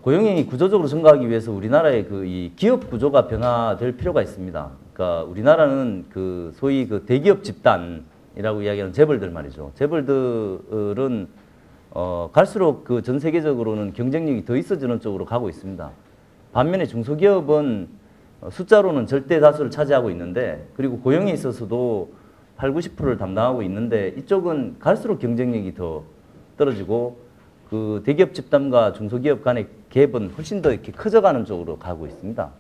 고용이 구조적으로 증가하기 위해서 우리나라의 이 기업 구조가 변화될 필요가 있습니다. 그러니까 우리나라는 소위 대기업 집단이라고 이야기하는 재벌들 말이죠. 재벌들은 갈수록 전 세계적으로는 경쟁력이 더 있어지는 쪽으로 가고 있습니다. 반면에 중소기업은 숫자로는 절대 다수를 차지하고 있는데, 그리고 고용에 있어서도 8, 90%를 담당하고 있는데, 이쪽은 갈수록 경쟁력이 더 떨어지고 대기업 집단과 중소기업 간의 갭은 훨씬 더 이렇게 커져가는 쪽으로 가고 있습니다.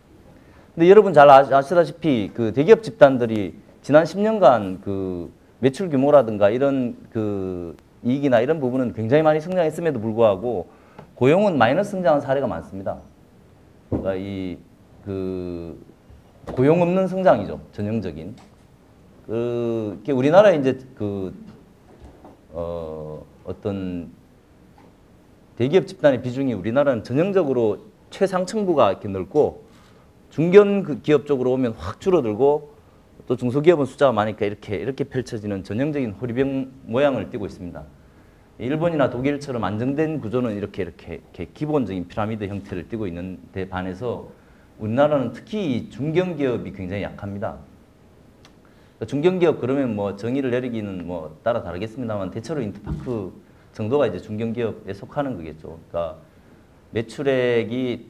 근데 여러분 잘 아시다시피 대기업 집단들이 지난 10년간 매출 규모라든가 이런 이익이나 이런 부분은 굉장히 많이 성장했음에도 불구하고 고용은 마이너스 성장한 사례가 많습니다. 그러니까 고용 없는 성장이죠. 전형적인. 우리나라의 이제 어떤 대기업 집단의 비중이 우리나라는 전형적으로 최상층부가 이렇게 넓고 중견 기업 쪽으로 오면 확 줄어들고 또 중소기업은 숫자가 많으니까 이렇게 펼쳐지는 전형적인 호리병 모양을 띠고 있습니다. 일본이나 독일처럼 안정된 구조는 이렇게 기본적인 피라미드 형태를 띠고 있는데 반해서 우리나라는 특히 중견기업이 굉장히 약합니다. 중견기업 그러면 뭐 정의를 내리기는 뭐 따라 다르겠습니다만 대체로 인터파크 정도가 이제 중견기업에 속하는 거겠죠. 그러니까 매출액이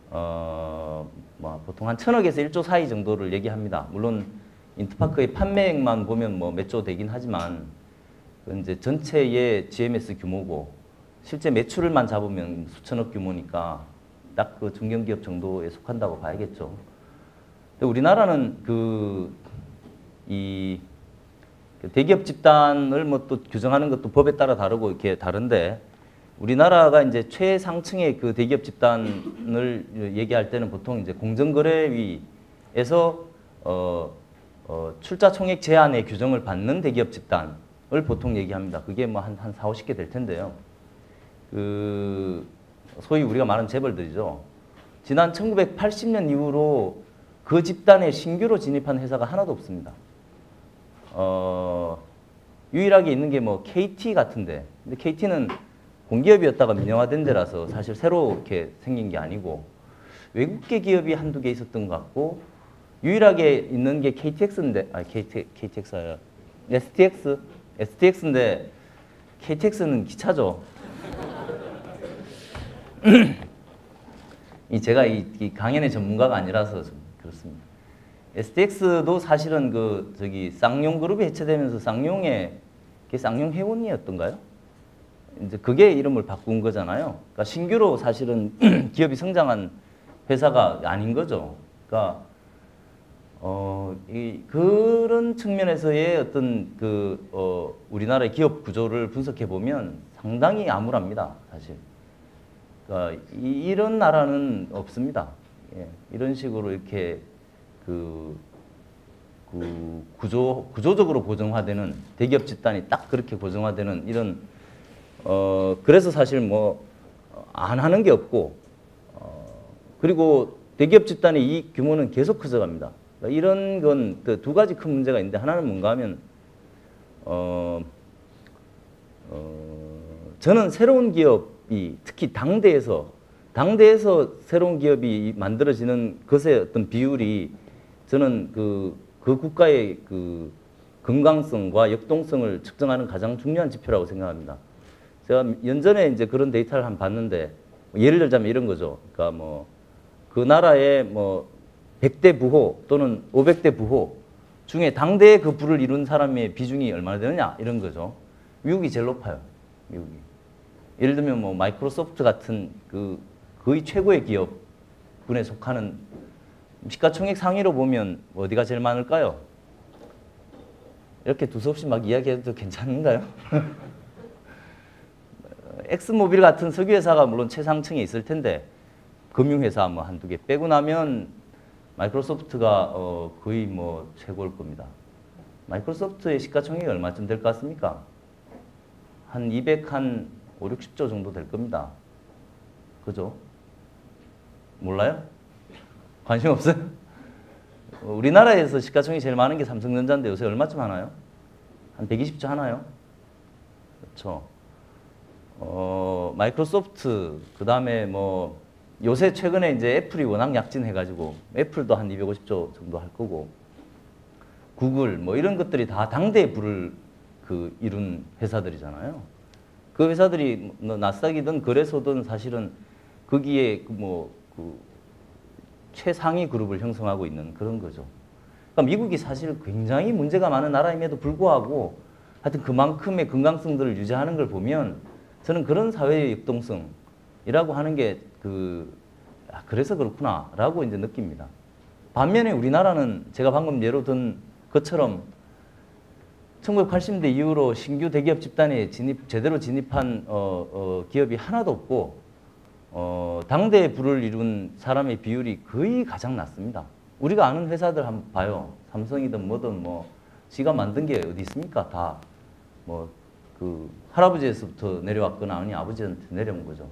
보통 한 1,000억에서 1조 사이 정도를 얘기합니다. 물론 인터파크의 판매액만 보면 뭐 몇 조 되긴 하지만 이제 전체의 GMS 규모고 실제 매출만 잡으면 수천억 규모니까 딱 중견기업 정도에 속한다고 봐야겠죠. 근데 우리나라는 이 대기업 집단을 뭐 또 규정하는 것도 법에 따라 다르고 이렇게 다른데, 우리나라가 이제 최상층의 대기업 집단을 얘기할 때는 보통 이제 공정거래위에서 출자 총액 제한의 규정을 받는 대기업 집단을 보통 얘기합니다. 그게 뭐 한 4, 50개 될 텐데요. 소위 우리가 말하는 재벌들이죠. 지난 1980년 이후로 그 집단에 신규로 진입한 회사가 하나도 없습니다. 유일하게 있는 게 뭐 KT 같은데, 근데 KT는 공기업이었다가 민영화된 데라서 사실 새로 이렇게 생긴 게 아니고 외국계 기업이 한두 개 있었던 것 같고, 유일하게 있는 게 KTX인데, KTX 아니라 STX인데 KTX는 기차죠. 제가 이 강연의 전문가가 아니라서 좀 그렇습니다. STX도 사실은 쌍용그룹이 해체되면서 쌍용의 쌍용해운이었던가요? 이제 그게 이름을 바꾼 거잖아요. 그러니까 신규로 사실은 기업이 성장한 회사가 아닌 거죠. 그러니까 그런 측면에서의 어떤 우리나라의 기업 구조를 분석해 보면 상당히 암울합니다, 사실. 그러니까 이런 나라는 없습니다. 예, 이런 식으로 이렇게 구조적으로 고정화되는 대기업 집단이 딱 그렇게 고정화되는 이런 그래서 사실 뭐 안 하는 게 없고 그리고 대기업 집단의 이익 규모는 계속 커져갑니다. 그러니까 이런 건 두 가지 큰 문제가 있는데, 하나는 뭔가 하면 저는 새로운 기업이 특히 당대에서 새로운 기업이 만들어지는 것의 어떤 비율이 저는 그 국가의 건강성과 역동성을 측정하는 가장 중요한 지표라고 생각합니다. 제가 연전에 이제 그런 데이터를 한번 봤는데, 예를 들자면 이런 거죠. 그러니까 뭐 그 나라의 뭐 100대 부호 또는 500대 부호 중에 당대의 그 부를 이룬 사람의 비중이 얼마나 되느냐, 이런 거죠. 미국이 제일 높아요. 미국이. 예를 들면 뭐 마이크로소프트 같은 거의 최고의 기업군에 속하는 시가총액 상위로 보면 어디가 제일 많을까요? 이렇게 두서없이 막 이야기해도 괜찮은가요? 엑스모빌 같은 석유회사가 물론 최상층에 있을 텐데, 금융회사 뭐 한두 개 빼고 나면 마이크로소프트가 거의 뭐 최고일 겁니다. 마이크로소프트의 시가총액이 얼마쯤 될 것 같습니까? 한 5, 60조 정도 될 겁니다. 그죠? 몰라요? 관심 없어요? 우리나라에서 시가총액이 제일 많은 게 삼성전자인데 요새 얼마쯤 하나요? 한 120조 하나요? 그렇죠. 마이크로소프트, 그 다음에 뭐 요새 최근에 이제 애플이 워낙 약진해가지고 애플도 한 250조 정도 할 거고 구글 뭐 이런 것들이 다 당대에 불을 그 이룬 회사들이잖아요. 그 회사들이 뭐 나스닥이든 거래소든 사실은 거기에 그 최상위 그룹을 형성하고 있는 그런 거죠. 그러니까 미국이 사실 굉장히 문제가 많은 나라임에도 불구하고 하여튼 그만큼의 건강성들을 유지하는 걸 보면 저는 그런 사회의 역동성이라고 하는 게 그래서 그렇구나라고 이제 느낍니다. 반면에 우리나라는 제가 방금 예로 든 것처럼 1980년대 이후로 신규 대기업 집단에 제대로 진입한 기업이 하나도 없고 당대에 불을 이룬 사람의 비율이 거의 가장 낮습니다. 우리가 아는 회사들 한번 봐요. 삼성이든 뭐든 뭐 지가 만든 게 어디 있습니까? 다 뭐 그 할아버지에서부터 내려왔거나 아니 아버지한테 내려온 거죠.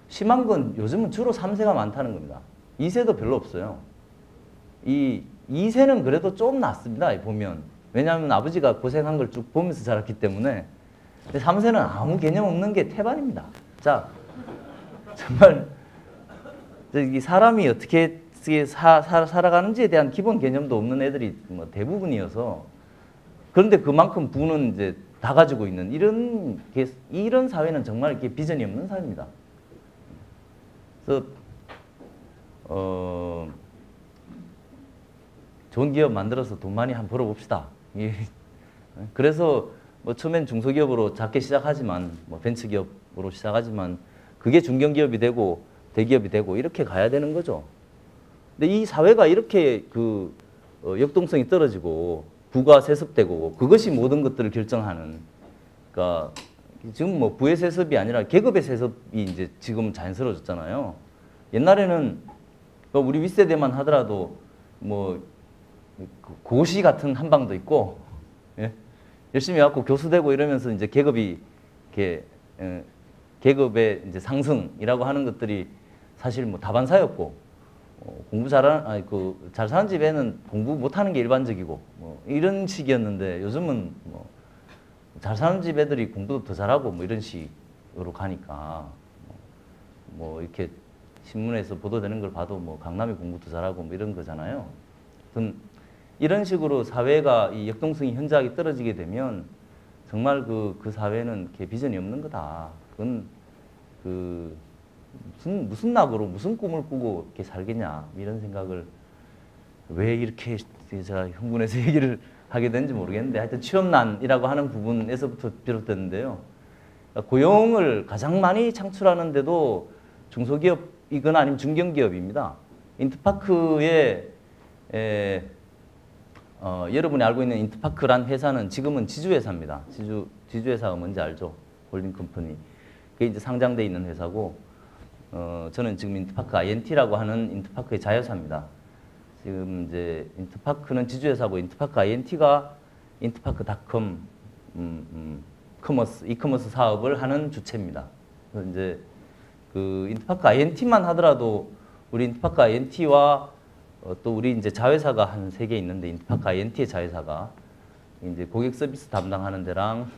심한 건 요즘은 주로 3세가 많다는 겁니다. 2세도 별로 없어요. 이 2세는 그래도 좀 낫습니다. 보면. 왜냐하면 아버지가 고생한 걸 쭉 보면서 자랐기 때문에. 근데 3세는 아무 개념 없는 게 태반입니다. 자, 정말 이 사람이 어떻게 살아가는지에 대한 기본 개념도 없는 애들이 뭐 대부분이어서 그런데 그만큼 부는 이제 다 가지고 있는 이런 사회는 정말 이렇게 비전이 없는 사회입니다. 그래서 좋은 기업 만들어서 돈 많이 한번 벌어봅시다. 그래서 뭐 처음엔 중소기업으로 작게 시작하지만 뭐 벤처기업으로 시작하지만 그게 중견기업이 되고 대기업이 되고 이렇게 가야 되는 거죠. 근데 이 사회가 이렇게 역동성이 떨어지고 부가 세습되고 그것이 모든 것들을 결정하는 그러니까 지금 뭐 부의 세습이 아니라 계급의 세습이 이제 지금 자연스러워졌잖아요. 옛날에는 우리 윗세대만 하더라도 뭐 고시 같은 한방도 있고 예? 열심히 해갖고 교수 되고 이러면서 이제 계급이 이렇게 계급의 이제 상승이라고 하는 것들이 사실 뭐 다반사였고 공부 잘 사는 집에는 공부 못하는 게 일반적이고 뭐 이런 식이었는데 요즘은 뭐 잘 사는 집 애들이 공부도 더 잘하고 뭐 이런 식으로 가니까 뭐 이렇게 신문에서 보도되는 걸 봐도 뭐 강남이 공부도 잘하고 뭐 이런 거잖아요. 이런 식으로 사회가 이 역동성이 현저하게 떨어지게 되면 정말 그 사회는 이렇게 비전이 없는 거다. 그건 무슨 낙으로 무슨 꿈을 꾸고 이렇게 살겠냐 이런 생각을 왜 이렇게 제가 흥분해서 얘기를 하게 되는지 모르겠는데 하여튼 취업난이라고 하는 부분에서부터 비롯됐는데요. 고용을 가장 많이 창출하는데도 중소기업이거나 아니면 중견기업입니다. 인터파크에 여러분이 알고 있는 인터파크란 회사는 지금은 지주회사입니다. 지주회사가 뭔지 알죠? 홀딩컴퍼니. 그게 이제 상장돼 있는 회사고 저는 지금 인터파크 INT라고 하는 인터파크의 자회사입니다. 지금 이제 인터파크는 지주회사고 인터파크 INT가 인터파크닷컴 이커머스 사업을 하는 주체입니다. 그래서 이제 그 인터파크 INT만 하더라도 우리 인터파크 INT와 또 우리 이제 자회사가 한 3개 있는데 인터파크 INT의 자회사가 이제 고객 서비스 담당하는 데랑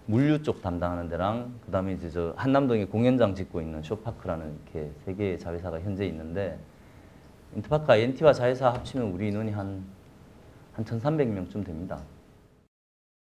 물류 쪽 담당하는 데랑 그다음에 이제 저 한남동에 공연장 짓고 있는 쇼파크라는 이렇게 3개의 자회사가 현재 있는데 인터파크 INT와 자회사 합치면 우리 인원이 한 1,300명쯤 됩니다.